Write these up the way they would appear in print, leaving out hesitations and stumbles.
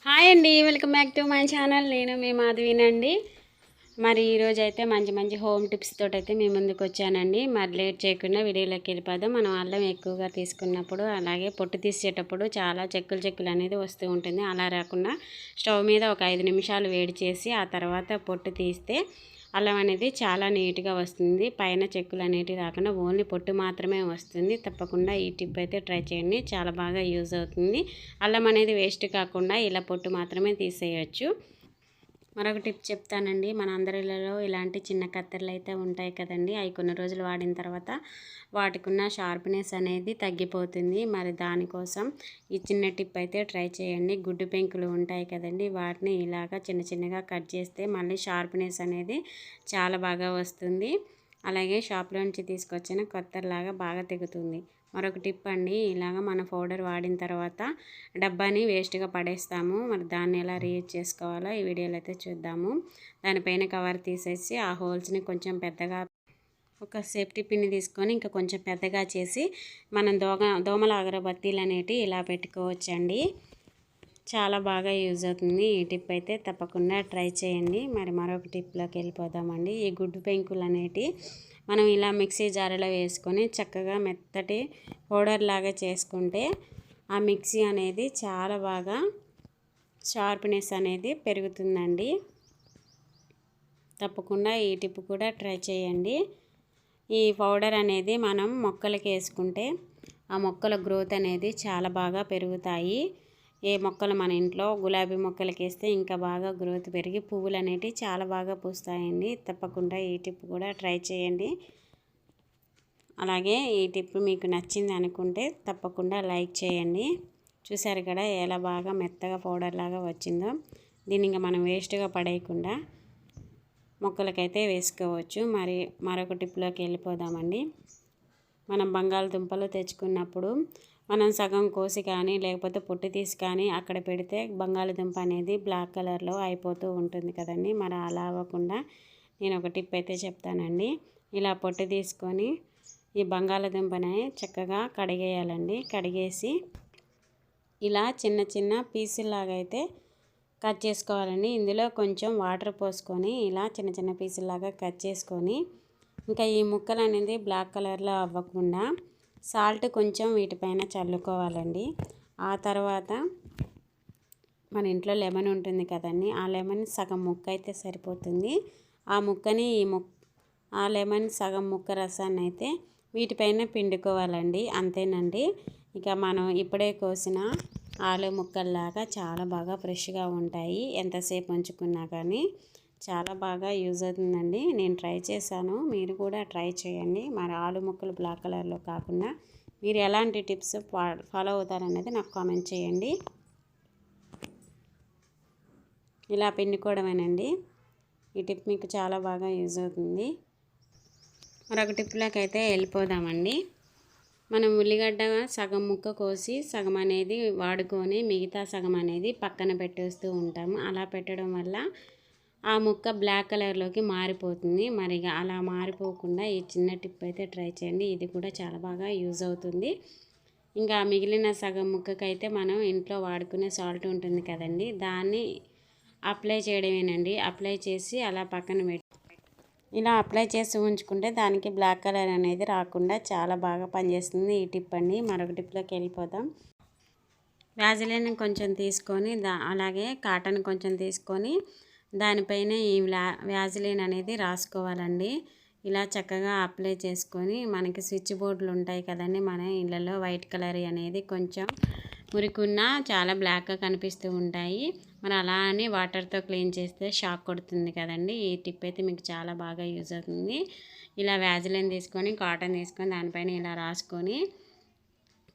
Hi అండి, welcome back to my channel. నేను మీ మాధవినండి. మరి ఈరోజు అయితే మంచి మంచి హోమ్ టిప్స్ తోటి అయితే మీ ముందుకు వచ్చానండి. మరి లేట్ చేయకుండా వీడియోలోకి వెళ్ళిపోదాం. మనం అల్లం ఎక్కువగా తీసుకున్నప్పుడు అలాగే పొట్టు తీసేటప్పుడు చాలా చెక్కులు అనేది వస్తూ ఉంటుంది. అలా రాకుండా స్టవ్ మీద ఒక 5 నిమిషాలు వేడి చేసి ఆ తర్వాత పొట్టు తీస్తే అల్లం అనేది చాలా నీట్గా వస్తుంది. పైన చెక్కులు అనేటివి రాకుండా ఓన్లీ పొట్టు మాత్రమే వస్తుంది. తప్పకుండా ఈ టిప్ అయితే ట్రై చేయండి, చాలా బాగా యూజ్ అవుతుంది. అల్లం అనేది వేస్ట్ కాకుండా ఇలా పొట్టు మాత్రమే తీసేయచ్చు. మరొక టిప్ చెప్తానండి. మన అందరిలో ఇలాంటి చిన్న కత్తెరలు అయితే ఉంటాయి కదండి. అవి కొన్ని రోజులు వాడిన తర్వాత వాటికి ఉన్న షార్ప్నెస్ అనేది తగ్గిపోతుంది. మరి దానికోసం ఈ చిన్న టిప్ అయితే ట్రై చేయండి. గుడ్డు పెంకులు ఉంటాయి కదండి, వాటిని ఇలాగా చిన్నగా కట్ చేస్తే మళ్ళీ షార్ప్నెస్ అనేది చాలా బాగా వస్తుంది. అలాగే షాప్లో నుంచి తీసుకొచ్చిన కత్తెరలాగా బాగా తెగుతుంది. మరొక టిప్ అండి, ఇలాగ మన పౌడర్ వాడిన తర్వాత డబ్బాని వేస్ట్గా పడేస్తాము. మరి దాన్ని ఎలా రీయూజ్ చేసుకోవాలో ఈ వీడియోలో అయితే చూద్దాము. దానిపైన కవర్ తీసేసి ఆ హోల్స్ని కొంచెం పెద్దగా ఒక సేఫ్టీ పిన్ని తీసుకొని ఇంకా కొంచెం పెద్దగా చేసి మనం దోమల అగరబత్తీలు అనేటివి ఇలా పెట్టుకోవచ్చండి. చాలా బాగా యూజ్ అవుతుంది. ఈ టిప్ అయితే తప్పకుండా ట్రై చేయండి. మరి మరొక టిప్లోకి వెళ్ళిపోదామండి. ఈ గుడ్డు పెంకులు అనేటివి మనం ఇలా మిక్సీ జార్లో వేసుకొని చక్కగా మెత్తటి పౌడర్ లాగా చేసుకుంటే ఆ మిక్సీ అనేది చాలా బాగా షార్ప్నెస్ అనేది పెరుగుతుందండి. తప్పకుండా ఈ టిప్ కూడా ట్రై చేయండి. ఈ పౌడర్ అనేది మనం మొక్కలకి వేసుకుంటే ఆ మొక్కల గ్రోత్ అనేది చాలా బాగా పెరుగుతాయి. ఏ మొక్కలు మన ఇంట్లో గులాబీ మొక్కలకి వేస్తే ఇంకా బాగా గ్రోత్ పెరిగి పువ్వులు అనేటివి చాలా బాగా పూస్తాయండి. తప్పకుండా ఈ టిప్ కూడా ట్రై చేయండి. అలాగే ఈ టిప్ మీకు నచ్చింది అనుకుంటే తప్పకుండా లైక్ చేయండి. చూసారు కదా ఎలా బాగా మెత్తగా పౌడర్ లాగా వచ్చిందో. దీన్ని ఇంకా మనం వేస్ట్గా పడేయకుండా మొక్కలకైతే వేసుకోవచ్చు. మరి మరొక టిప్లోకి వెళ్ళిపోదామండి. మనం బంగాళదుంపలు తెచ్చుకున్నప్పుడు మనం సగం కోసి కానీ లేకపోతే పొట్టు తీసి కానీ అక్కడ పెడితే బంగాళదుంప అనేది బ్లాక్ కలర్లో అయిపోతూ ఉంటుంది కదండి. మరి అలా అవ్వకుండా నేను ఒక టిప్ అయితే చెప్తానండి. ఇలా పొట్టు తీసుకొని ఈ బంగాళదుంపని చక్కగా కడిగేయాలండి. కడిగేసి ఇలా చిన్న పీసుల్లాగా అయితే కట్ చేసుకోవాలండి. ఇందులో కొంచెం వాటర్ పోసుకొని ఇలా చిన్న పీసుల్లాగా కట్ చేసుకొని ఇంకా ఈ ముక్కలు అనేది బ్లాక్ కలర్లో అవ్వకుండా సాల్ట్ కొంచెం వీటిపైన చల్లుకోవాలండి. ఆ తర్వాత మన ఇంట్లో లెమన్ ఉంటుంది కదండి, ఆ లెమన్ సగం ముక్క అయితే సరిపోతుంది. ఆ ముక్కని ఆ లెమన్ సగం ముక్క రసాన్ని అయితే వీటిపైన పిండుకోవాలండి. అంతేనండి. ఇక మనం ఇప్పుడే కోసిన ఆలు ముక్కల్లాగా చాలా బాగా ఫ్రెష్గా ఉంటాయి. ఎంతసేపు ఉంచుకున్నా కానీ చాలా బాగా యూజ్ అవుతుందండి. నేను ట్రై చేశాను, మీరు కూడా ట్రై చేయండి. మరి ఆలు ముక్కలు బ్లాక్ కలర్లో కాకుండా మీరు ఎలాంటి టిప్స్ ఫాలో అవుతారనేది నాకు కామెంట్ చేయండి. ఇలా పిండుకోవడమేనండి. ఈ టిప్ మీకు చాలా బాగా యూజ్ అవుతుంది. మరొక టిప్లోకి అయితే వెళ్ళిపోదామండి. మనం ఉల్లిగడ్డ సగం ముక్క కోసి సగం అనేది వాడుకొని మిగతా సగం అనేది పక్కన పెట్టేస్తూ ఉంటాము. అలా పెట్టడం వల్ల ఆ ముక్క బ్లాక్ కలర్లోకి మారిపోతుంది. మరి అలా మారిపోకుండా ఈ చిన్న టిప్ అయితే ట్రై చేయండి. ఇది కూడా చాలా బాగా యూజ్ అవుతుంది. ఇంకా మిగిలిన సగం ముక్కకైతే మనం ఇంట్లో వాడుకునే సాల్ట్ ఉంటుంది కదండి, దాన్ని అప్లై చేయడమేనండి. అప్లై చేసి అలా పక్కన పెట్టి ఇలా అప్లై చేసి ఉంచుకుంటే దానికి బ్లాక్ కలర్ అనేది రాకుండా చాలా బాగా పనిచేస్తుంది ఈ టిప్ అండి. మరొక టిప్లోకి వెళ్ళిపోదాం. వ్యాజిలిన్ కొంచెం తీసుకొని అలాగే కాటన్ కొంచెం తీసుకొని దానిపైన ఈ వ్యాజిలిన్ అనేది రాసుకోవాలండి. ఇలా చక్కగా అప్లై చేసుకొని మనకి స్విచ్ బోర్డులు ఉంటాయి కదండి మన ఇళ్ళలో, వైట్ కలర్ అనేది కొంచెం మురికున్న చాలా బ్లాక్గా కనిపిస్తూ ఉంటాయి. మరి అలా అని వాటర్తో క్లీన్ చేస్తే షాక్ కొడుతుంది కదండి. ఈ టిప్ అయితే మీకు చాలా బాగా యూజ్ అవుతుంది. ఇలా వ్యాజిలిన్ తీసుకొని కాటన్ తీసుకొని దానిపైన ఇలా రాసుకొని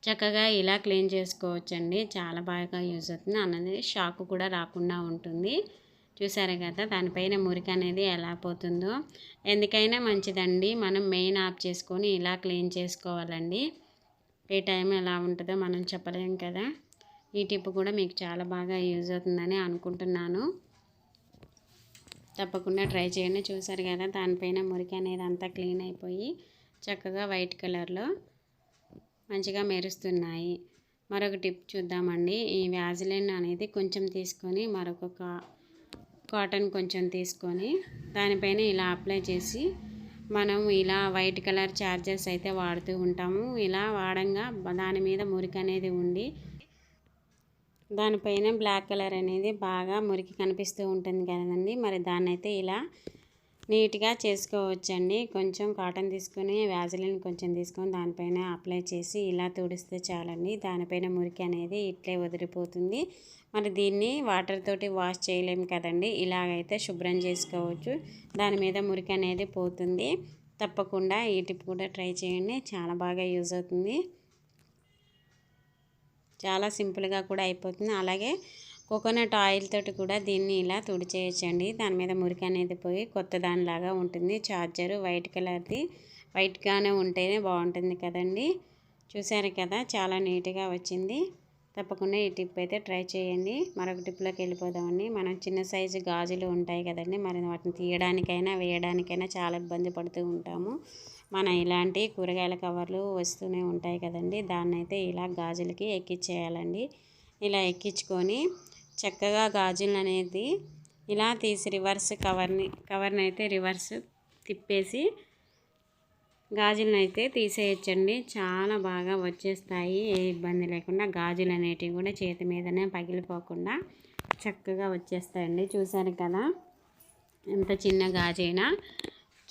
చక్కగా ఇలా క్లీన్ చేసుకోవచ్చండి. చాలా బాగా యూజ్ అవుతుంది. అన్నది షాక్ కూడా రాకుండా ఉంటుంది. చూసారు కదా దానిపైన మురికి అనేది ఎలా పోతుందో. ఎందుకైనా మంచిదండి మనం మెయిన్ ఆఫ్ చేసుకొని ఇలా క్లీన్ చేసుకోవాలండి. ఏ టైం ఎలా ఉంటుందో మనం చెప్పలేం కదా. ఈ టిప్ కూడా మీకు చాలా బాగా యూజ్ అవుతుందని అనుకుంటున్నాను. తప్పకుండా ట్రై చేయండి. చూసారు కదా దానిపైన మురికి అనేది అంతా క్లీన్ అయిపోయి చక్కగా వైట్ కలర్లో మంచిగా మెరుస్తున్నాయి. మరొక టిప్ చూద్దామండి. ఈ వ్యాజిలిన్ అనేది కొంచెం తీసుకొని మరొక కాటన్ కొంచెం తీసుకొని దానిపైన ఇలా అప్లై చేసి మనం ఇలా వైట్ కలర్ చార్జర్స్ అయితే వాడుతూ ఉంటాము. ఇలా వాడంగా దాని మీద మురికి అనేది ఉండి దానిపైన బ్లాక్ కలర్ అనేది బాగా మురికి కనిపిస్తూ ఉంటుంది కదండి. మరి దాన్ని అయితే ఇలా నీట్గా చేసుకోవచ్చండి. కొంచెం కాటన్ తీసుకొని వ్యాజిలిన్ కొంచెం తీసుకొని దానిపైన అప్లై చేసి ఇలా తుడిస్తే చాలండి. దానిపైన మురికి అనేది ఇట్లే వదిలిపోతుంది. మరి దీన్ని వాటర్ తోటి వాష్ చేయలేము కదండి. ఇలాగైతే శుభ్రం చేసుకోవచ్చు. దాని మీద మురికి అనేది పోతుంది. తప్పకుండా ఈ టిప్ కూడా ట్రై చేయండి. చాలా బాగా యూజ్ అవుతుంది. చాలా సింపుల్గా కూడా అయిపోతుంది. అలాగే కోకోనట్ ఆయిల్ తోటి కూడా దీన్ని ఇలా తుడిచేయచ్చండి. దాని మీద మురికి అనేది పోయి కొత్త దానిలాగా ఉంటుంది. చార్జరు వైట్ కలర్ది, వైట్గానే ఉంటేనే బాగుంటుంది కదండి. చూసారు కదా, చాలా నీట్గా వచ్చింది. తప్పకుండా ఈ టిప్ అయితే ట్రై చేయండి. మరొక టిప్లోకి వెళ్ళిపోదామండి. మనం చిన్న సైజు గాజులు ఉంటాయి కదండి, మరి వాటిని తీయడానికైనా వేయడానికైనా చాలా ఇబ్బంది పడుతూ ఉంటాము. మన ఇలాంటి కూరగాయల కవర్లు వస్తూనే ఉంటాయి కదండి. దాన్ని అయితే ఇలా గాజులకి ఎక్కించేయాలండి. ఇలా ఎక్కించుకొని చక్కగా గాజులు అనేది ఇలా తీసి రివర్స్ కవర్ని అయితే రివర్స్ తిప్పేసి గాజులను అయితే తీసేయచ్చండి. చాలా బాగా వచ్చేస్తాయి. ఏ ఇబ్బంది లేకుండా గాజులు అనేటివి కూడా చేతి మీదనే పగిలిపోకుండా చక్కగా వచ్చేస్తాయండి. చూసారు కదా, ఎంత చిన్న గాజైనా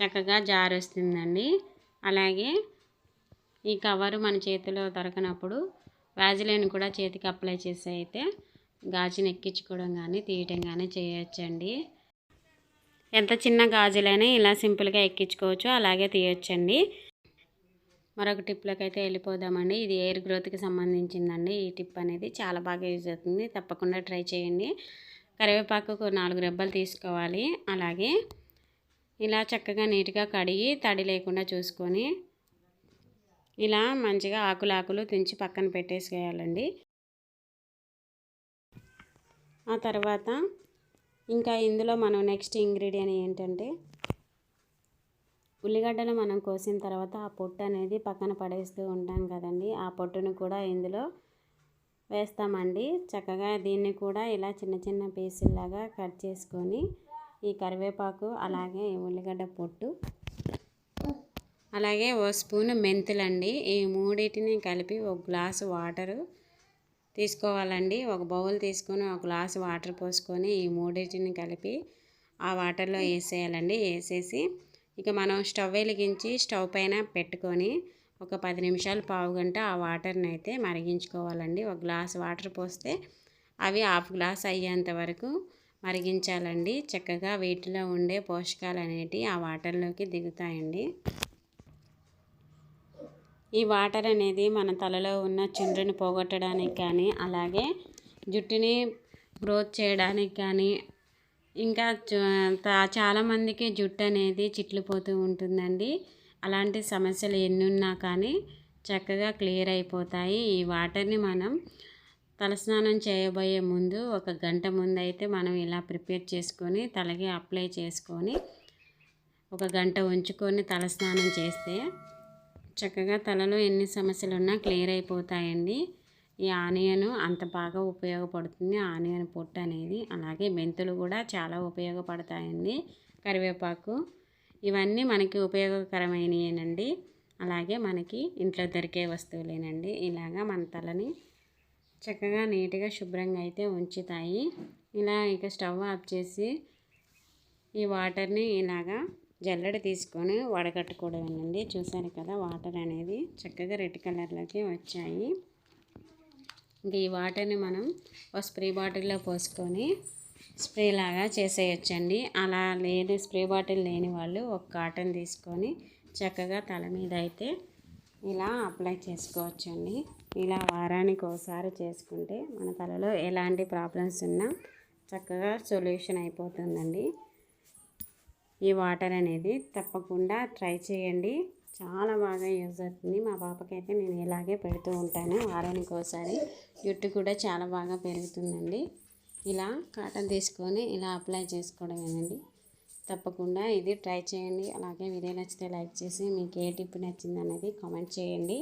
చక్కగా జారొస్తుందండి. అలాగే ఈ కవరు మన చేతిలో దొరకనప్పుడు వ్యాజిలిన్ కూడా చేతికి అప్లై చేసి అయితే గాజుని ఎక్కించుకోవడం కానీ తీయటం కానీ చేయొచ్చండి. ఎంత చిన్న గాజులైనా ఇలా సింపుల్గా ఎక్కించుకోవచ్చు, అలాగే తీయొచ్చండి. మరొక టిప్లోకి అయితే వెళ్ళిపోదామండి. ఇది ఎయిర్ గ్రోత్కి సంబంధించిందండి. ఈ టిప్ అనేది చాలా బాగా యూజ్ అవుతుంది. తప్పకుండా ట్రై చేయండి. కరివేపాకు 4 రెబ్బలు తీసుకోవాలి. అలాగే ఇలా చక్కగా నీట్గా కడిగి తడి లేకుండా చూసుకొని ఇలా మంచిగా ఆకులు తుంచి పక్కన పెట్టేసేయాలండి. ఆ తర్వాత ఇంకా ఇందులో మనం నెక్స్ట్ ఇంగ్రీడియంట్ ఏంటంటే ఉల్లిగడ్డలు మనం కోసిన తర్వాత ఆ పొట్టు అనేది పక్కన పడేస్తూ ఉంటాం కదండి. ఆ పొట్టును కూడా ఇందులో వేస్తామండి. చక్కగా దీన్ని కూడా ఇలా చిన్న చిన్న పీసుల్లాగా కట్ చేసుకొని ఈ కరివేపాకు అలాగే ఉల్లిగడ్డ పొట్టు అలాగే ఓ స్పూను మెంతులండి, ఈ మూడింటిని కలిపి ఒక గ్లాసు వాటరు తీసుకోవాలండి. ఒక బౌల్ తీసుకొని ఒక గ్లాసు వాటర్ పోసుకొని ఈ మూడింటిని కలిపి ఆ వాటర్లో వేసేయాలండి. వేసేసి ఇక మనం స్టవ్ వెలిగించి స్టవ్ పైన పెట్టుకొని ఒక 10 నిమిషాలు పావుగంట ఆ వాటర్ని అయితే మరిగించుకోవాలండి. ఒక గ్లాసు వాటర్ పోస్తే అవి హాఫ్ గ్లాస్ అయ్యేంత వరకు మరిగించాలండి. చక్కగా వీటిలో ఉండే పోషకాలు అనేటివి ఆ వాటర్లోకి దిగుతాయండి. ఈ వాటర్ అనేది మన తలలో ఉన్న చుండ్రుని పోగొట్టడానికి కానీ అలాగే జుట్టుని గ్రోత్ చేయడానికి కానీ ఇంకా చాలామందికి జుట్టు అనేది చిట్లిపోతూ ఉంటుందండి. అలాంటి సమస్యలు ఎన్ని ఉన్నా కానీ చక్కగా క్లియర్ అయిపోతాయి. ఈ వాటర్ని మనం తలస్నానం చేయబోయే ముందు ఒక గంట ముందు అయితే మనం ఇలా ప్రిపేర్ చేసుకొని తలకి అప్లై చేసుకొని ఒక గంట ఉంచుకొని తలస్నానం చేస్తే చక్కగా తలలో ఎన్ని సమస్యలు ఉన్నా క్లియర్ అయిపోతాయండి. ఈ ఆనియన్ అంత బాగా ఉపయోగపడుతుంది. ఆనియన్ పొట్టు అనేది, అలాగే మెంతులు కూడా చాలా ఉపయోగపడతాయండి. కరివేపాకు ఇవన్నీ మనకి ఉపయోగకరమైనవేనండి. అలాగే మనకి ఇంట్లో దొరికే వస్తువులేనండి. ఇలాగా మన తలని చక్కగా నీట్గా శుభ్రంగా అయితే ఉంచుతాయి. ఇలా ఇక స్టవ్ ఆఫ్ చేసి ఈ వాటర్ని ఇలాగా జల్లెడ తీసుకొని వడగట్టుకోవడమేనండి. చూసారు కదా, వాటర్ అనేది చక్కగా రెడ్ కలర్లోకి వచ్చాయి. ఇంక ఈ వాటర్ని మనం ఒక స్ప్రే బాటిల్లో పోసుకొని స్ప్రే లాగా చేసేయచ్చండి. అలా లేని స్ప్రే బాటిల్ లేని వాళ్ళు ఒక కాటన్ తీసుకొని చక్కగా తల మీద అయితే ఇలా అప్లై చేసుకోవచ్చండి. ఇలా వారానికి ఒకసారి చేసుకుంటే మన తలలో ఎలాంటి ప్రాబ్లమ్స్ ఉన్నా చక్కగా సొల్యూషన్ అయిపోతుందండి. ఈ వాటర్ అనేది తప్పకుండా ట్రై చేయండి. చాలా బాగా యూజ్ అవుతుంది. మా పాపకైతే నేను ఇలాగే పెడుతూ ఉంటాను వారానికి ఒకసారి. జుట్టు కూడా చాలా బాగా పెరుగుతుందండి. ఇలా కాటన్ తీసుకొని ఇలా అప్లై చేసుకోవడమేనండి. తప్పకుండా ఇది ట్రై చేయండి. అలాగే వీడియో నచ్చితే లైక్ చేసి మీకు ఏ టిప్ నచ్చింది అనేది కామెంట్ చేయండి.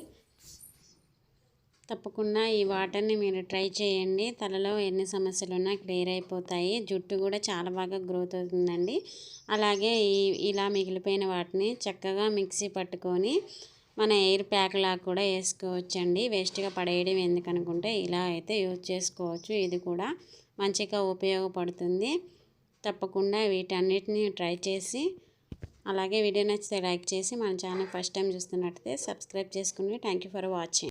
తప్పకుండా ఈ వాటర్ని మీరు ట్రై చేయండి. తలలో ఎన్ని సమస్యలు ఉన్నా క్లియర్ అయిపోతాయి. జుట్టు కూడా చాలా బాగా గ్రోత్ అవుతుందండి. అలాగే ఇలా మిగిలిపోయిన వాటిని చక్కగా మిక్సీ పట్టుకొని మన ఎయిర్ ప్యాక్ లాగా కూడా వేసుకోవచ్చండి. వేస్ట్గా పడేయడం ఎందుకనుకుంటే ఇలా అయితే యూజ్ చేసుకోవచ్చు. ఇది కూడా మంచిగా ఉపయోగపడుతుంది. తప్పకుండా వీటన్నిటిని ట్రై చేసి, అలాగే వీడియో నచ్చితే లైక్ చేసి మన ఛానల్ ఫస్ట్ టైం చూస్తున్నట్టయితే సబ్స్క్రైబ్ చేసుకోండి. Thank you for watching.